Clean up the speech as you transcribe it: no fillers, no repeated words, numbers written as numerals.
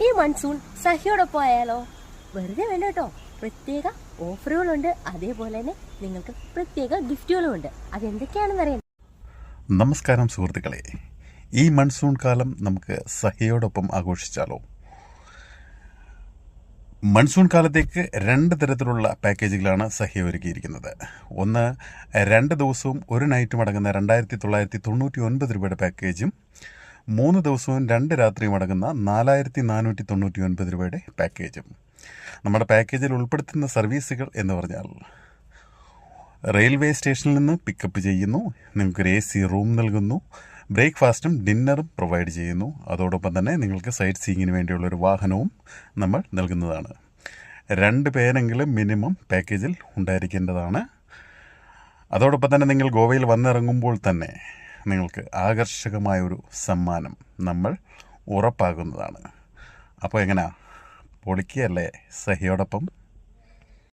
ഈ മൺസൂൺ സഹിയോടൊപ്പം ആയാലോ? വെറുതെ വേണ്ട കേട്ടോ, പ്രത്യേക ഓഫറുകളുണ്ട്. അതേപോലെ തന്നെ നിങ്ങൾക്ക് പ്രത്യേക ഗിഫ്റ്റുകളും ഉണ്ട്. അതെന്തൊക്കെയാണെന്ന് അറിയാം. നമസ്കാരം സുഹൃത്തുക്കളെ, ഈ മൺസൂൺ കാലം നമുക്ക് സഹിയോടൊപ്പം ആഘോഷിച്ചാലോ? മൺസൂൺ കാലത്തേക്ക് 2 തരത്തിലുള്ള പാക്കേജുകളാണ് സഹി ഒരുക്കിയിരിക്കുന്നത്. ഒന്ന്, 2 ദിവസവും 1 നൈറ്റും അടങ്ങുന്ന 2999 രൂപയുടെ പാക്കേജും 3 ദിവസവും 2 രാത്രിയും അടങ്ങുന്ന 4499 രൂപയുടെ പാക്കേജും. നമ്മുടെ പാക്കേജിൽ ഉൾപ്പെടുത്തുന്ന സർവീസുകൾ എന്ന് പറഞ്ഞാൽ, റെയിൽവേ സ്റ്റേഷനിൽ നിന്ന് പിക്കപ്പ് ചെയ്യുന്നു, നിങ്ങൾക്കൊരു AC റൂം നൽകുന്നു, ബ്രേക്ക്ഫാസ്റ്റും ഡിന്നറും പ്രൊവൈഡ് ചെയ്യുന്നു. അതോടൊപ്പം തന്നെ നിങ്ങൾക്ക് സൈറ്റ് സീയിങ്ങിന് വേണ്ടിയുള്ളൊരു വാഹനവും നമ്മൾ നൽകുന്നതാണ്. 2 പേരെങ്കിലും മിനിമം പാക്കേജിൽ ഉണ്ടായിരിക്കേണ്ടതാണ്. അതോടൊപ്പം തന്നെ നിങ്ങൾ ഗോവയിൽ വന്നിറങ്ങുമ്പോൾ തന്നെ നിങ്ങൾക്ക് ആകർഷകമായൊരു സമ്മാനം നമ്മൾ ഉറപ്പാക്കുന്നതാണ്. അപ്പോൾ എങ്ങനെയാ, പൊളിക്കുകയല്ലേ സഹിയോടൊപ്പം?